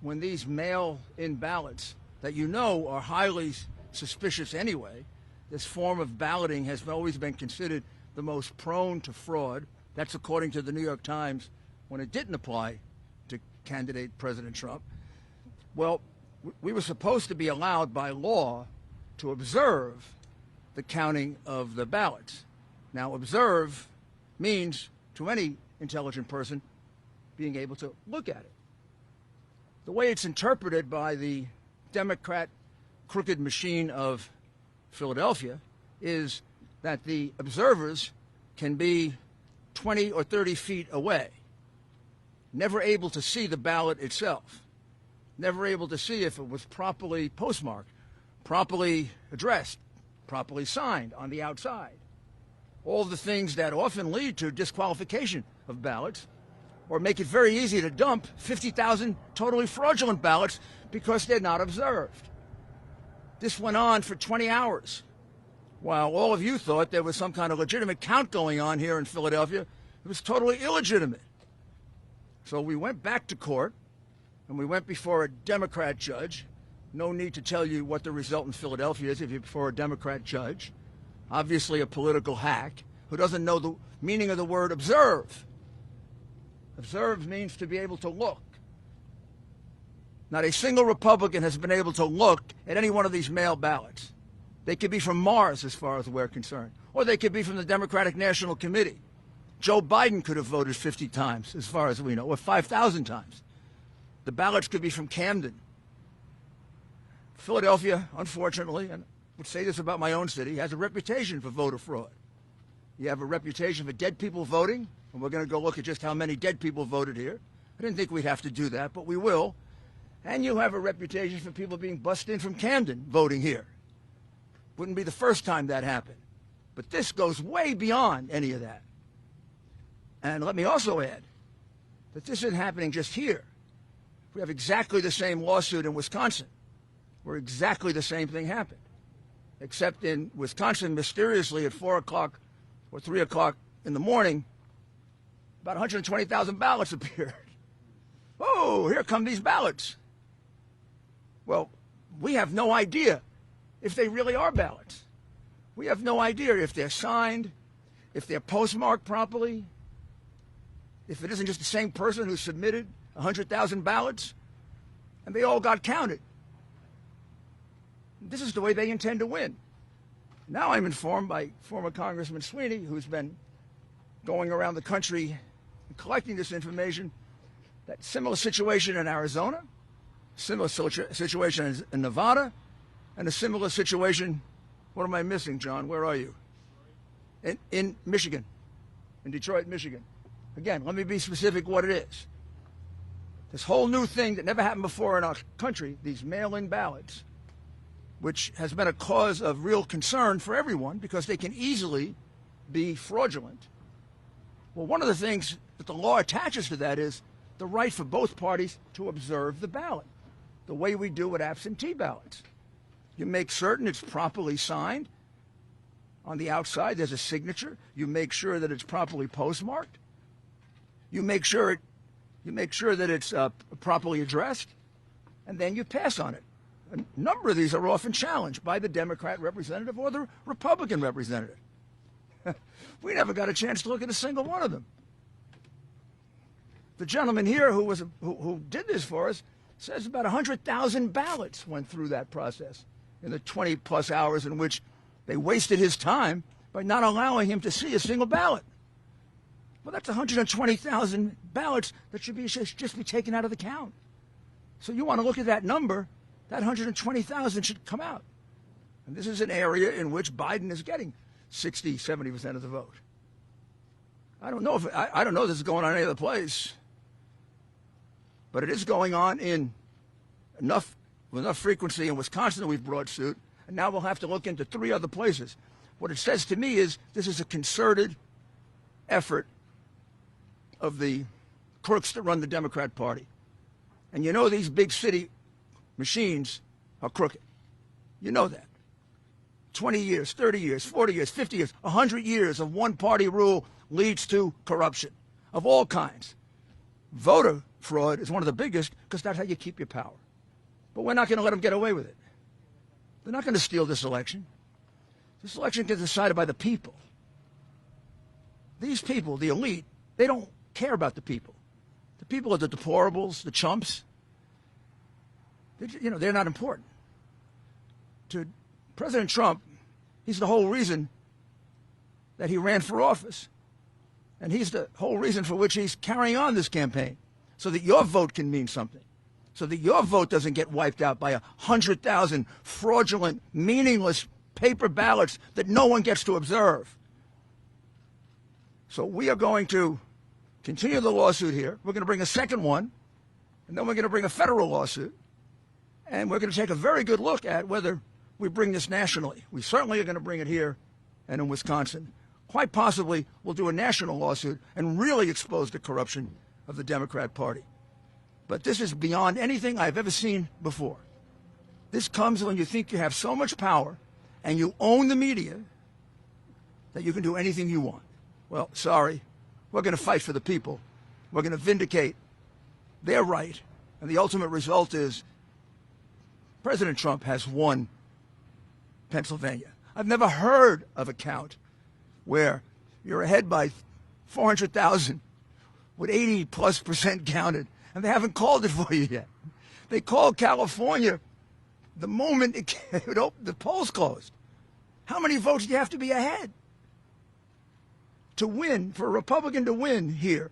when these mail-in ballots that you know are highly suspicious anyway, this form of balloting has always been considered the most prone to fraud. That's according to the New York Times when it didn't apply to candidate President Trump. Well, we were supposed to be allowed by law to observe the counting of the ballots. Now, observe means, to any intelligent person, being able to look at it. The way it's interpreted by the Democrat crooked machine of Philadelphia is that the observers can be 20 or 30 feet away, never able to see the ballot itself, never able to see if it was properly postmarked, properly addressed, properly signed on the outside. All the things that often lead to disqualification of ballots or make it very easy to dump 50,000 totally fraudulent ballots because they're not observed. This went on for 20 hours. While all of you thought there was some kind of legitimate count going on here in Philadelphia, it was totally illegitimate. So we went back to court, and we went before a Democrat judge. No need to tell you what the result in Philadelphia is if you're before a Democrat judge. Obviously a political hack who doesn't know the meaning of the word observe. Observe means to be able to look. Not a single Republican has been able to look at any one of these mail ballots. They could be from Mars, as far as we're concerned, or they could be from the Democratic National Committee. Joe Biden could have voted 50 times, as far as we know, or 5,000 times. The ballots could be from Camden. Philadelphia, unfortunately, and I would say this about my own city, has a reputation for voter fraud. You have a reputation for dead people voting, and we're going to go look at just how many dead people voted here. I didn't think we'd have to do that, but we will. And you have a reputation for people being bussed in from Camden voting here. Wouldn't be the first time that happened. But this goes way beyond any of that. And let me also add that this isn't happening just here. We have exactly the same lawsuit in Wisconsin, where exactly the same thing happened. Except in Wisconsin, mysteriously at 4 o'clock or 3 o'clock in the morning, about 120,000 ballots appeared. Oh, here come these ballots. Well, we have no idea if they really are ballots. We have no idea if they're signed, if they're postmarked properly, if it isn't just the same person who submitted 100,000 ballots, and they all got counted. This is the way they intend to win. Now I'm informed by former Congressman Sweeney, who's been going around the country and collecting this information, that similar situation in Arizona, similar situation in Nevada, and a similar situation, what am I missing, John? Where are you? In Michigan, in Detroit, Michigan. Again, let me be specific what it is. This whole new thing that never happened before in our country, these mail-in ballots, which has been a cause of real concern for everyone because they can easily be fraudulent. Well, one of the things that the law attaches to that is the right for both parties to observe the ballot, the way we do with absentee ballots. You make certain it's properly signed. On the outside, there's a signature. You make sure that it's properly postmarked. You make sure that it's properly addressed, and then you pass on it. A number of these are often challenged by the Democrat representative or the Republican representative. We never got a chance to look at a single one of them. The gentleman here who did this for us says about 100,000 ballots went through that process in the 20-plus hours in which they wasted his time by not allowing him to see a single ballot. Well, that's 120,000 ballots that should just be taken out of the count. So you want to look at that number, that 120,000 should come out. And this is an area in which Biden is getting 60, 70% of the vote. I don't know if this is going on any other place, but it is going on in enough frequency in Wisconsin that we've brought suit, and now we'll have to look into 3 other places. What it says to me is this is a concerted effort of the crooks that run the Democrat Party. And you know these big city machines are crooked. You know that. 20 years, 30 years, 40 years, 50 years, 100 years of one-party rule leads to corruption of all kinds. Voter fraud is one of the biggest because that's how you keep your power. But we're not going to let them get away with it. They're not going to steal this election. This election gets decided by the people. These people, the elite, they don't care about the people. The people are the deplorables, the chumps. They're not important. To President Trump, he's the whole reason that he ran for office. And he's the whole reason for which he's carrying on this campaign, so that your vote can mean something, so that your vote doesn't get wiped out by 100,000 fraudulent, meaningless paper ballots that no one gets to observe. So we are going to continue the lawsuit here. We're going to bring a second one, and then we're going to bring a federal lawsuit. And we're going to take a very good look at whether we bring this nationally. We certainly are going to bring it here and in Wisconsin. Quite possibly, we'll do a national lawsuit and really expose the corruption of the Democrat Party. But this is beyond anything I've ever seen before. This comes when you think you have so much power and you own the media that you can do anything you want. Well, sorry, we're going to fight for the people. We're going to vindicate their right. And the ultimate result is President Trump has won Pennsylvania. I've never heard of a count where you're ahead by 400,000 with 80+% counted, and they haven't called it for you yet. They called California the moment the polls closed. How many votes do you have to be ahead to win, for a Republican to win here?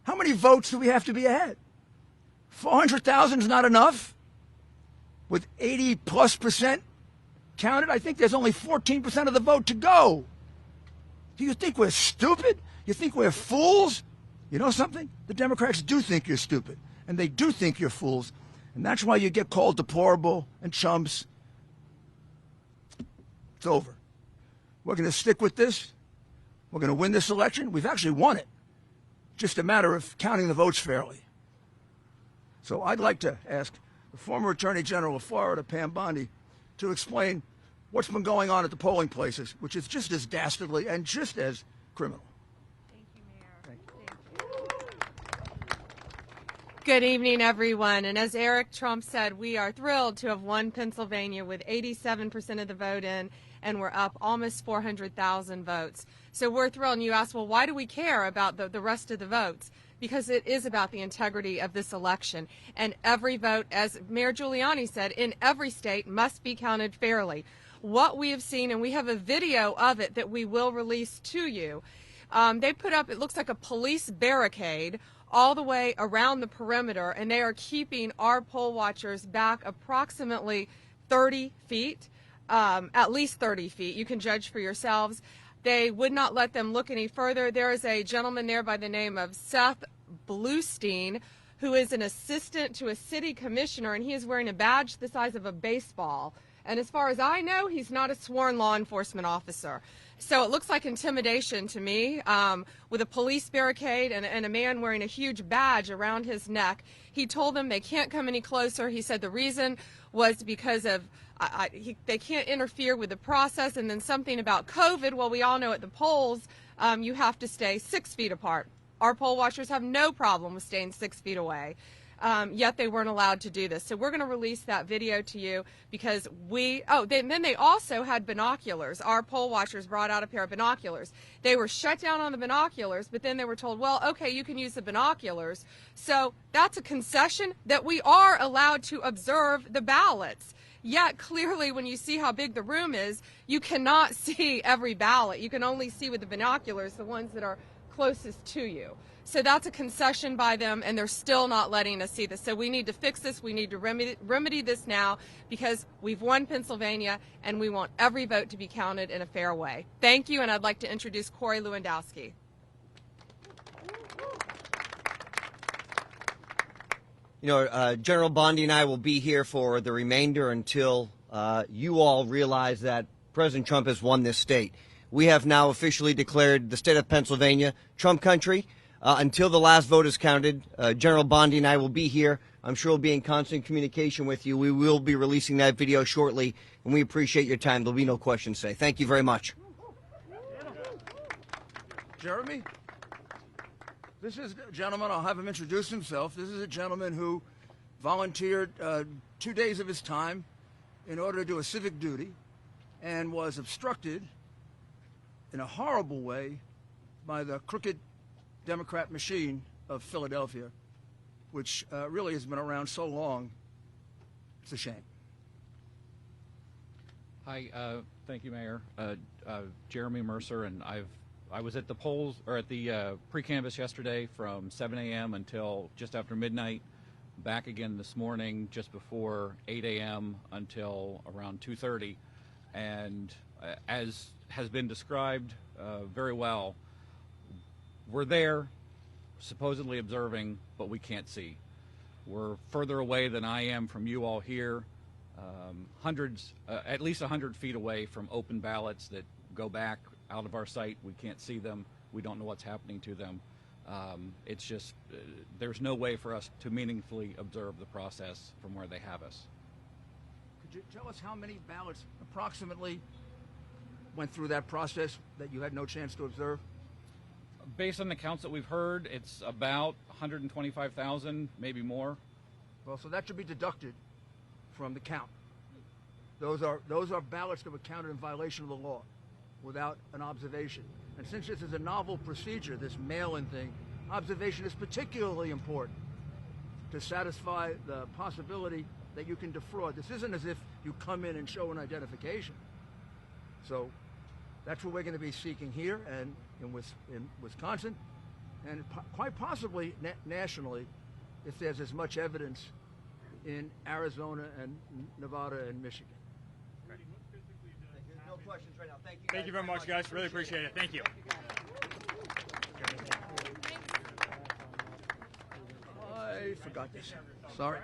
How many votes do we have to be ahead? 400,000 is not enough? With 80+% counted, I think there's only 14% of the vote to go. Do you think we're stupid? You think we're fools? You know something? The Democrats do think you're stupid, and they do think you're fools, and that's why you get called deplorable and chumps. It's over. We're going to stick with this. We're going to win this election. We've actually won it. Just a matter of counting the votes fairly. So I'd like to ask the former Attorney General of Florida, Pam Bondi, to explain what's been going on at the polling places, which is just as dastardly and just as criminal. Thank you, Mayor. Thank you. Good evening, everyone. And as Eric Trump said, we are thrilled to have won Pennsylvania with 87% of the vote in, and we're up almost 400,000 votes. So we're thrilled. And you ask, well, why do we care about the rest of the votes? Because it is about the integrity of this election. And every vote, as Mayor Giuliani said, in every state must be counted fairly. What we have seen, and we have a video of it that we will release to you, they put up, it looks like a police barricade all the way around the perimeter, and they are keeping our poll watchers back approximately 30 feet, at least 30 feet. You can judge for yourselves. They would not let them look any further. There is a gentleman there by the name of Seth Bluestein, who is an assistant to a city commissioner, and he is wearing a badge the size of a baseball. And as far as I know, he's not a sworn law enforcement officer. So it looks like intimidation to me, with a police barricade and a man wearing a huge badge around his neck. He told them they can't come any closer. He said the reason was because of they can't interfere with the process, and then something about COVID. Well, we all know at the polls, you have to stay 6 feet apart. Our poll watchers have no problem with staying 6 feet away. Yet they weren't allowed to do this. So we're going to release that video to you because then they also had binoculars. Our poll watchers brought out a pair of binoculars. They were shut down on the binoculars, but then they were told, well, okay, you can use the binoculars. So that's a concession that we are allowed to observe the ballots. Yet clearly when you see how big the room is, you cannot see every ballot. You can only see with the binoculars the ones that are closest to you. So that's a concession by them, and they're still not letting us see this. So we need to fix this. We need to remedy this now because we've won Pennsylvania, and we want every vote to be counted in a fair way. Thank you, and I'd like to introduce Corey Lewandowski. You know, General Bondi and I will be here for the remainder until you all realize that President Trump has won this state. We have now officially declared the state of Pennsylvania Trump country. Until the last vote is counted, General Bondi and I will be here. I'm sure we'll be in constant communication with you. We will be releasing that video shortly, and we appreciate your time. There'll be no questions today. Thank you very much. Jeremy, This is a gentleman, I'll have him introduce himself. This is a gentleman who volunteered 2 days of his time in order to do a civic duty and was obstructed in a horrible way by the crooked Democrat machine of Philadelphia, which really has been around so long, it's a shame. Hi, thank you, Mayor. Jeremy Mercer, and I was at the polls, or at the pre-canvass yesterday from 7 a.m. until just after midnight, back again this morning just before 8 a.m. until around 2:30, and as has been described very well, we're there, supposedly observing, but we can't see. We're further away than I am from you all here, at least 100 feet away from open ballots that go back out of our sight. We can't see them. We don't know what's happening to them. It's just, there's no way for us to meaningfully observe the process from where they have us. Could you tell us how many ballots approximately went through that process that you had no chance to observe? Based on the counts that we've heard, it's about 125,000, maybe more. Well, so that should be deducted from the count. Those are ballots that were counted in violation of the law without an observation. And since this is a novel procedure, this mail-in thing, observation is particularly important to satisfy the possibility that you can defraud. This isn't as if you come in and show an identification. So that's what we're going to be seeking here and in Wisconsin, and quite possibly nationally, if there's as much evidence in Arizona and Nevada and Michigan. No questions right now. Thank you. Thank you very much, guys. Really appreciate it. Thank you. I forgot this. Sorry.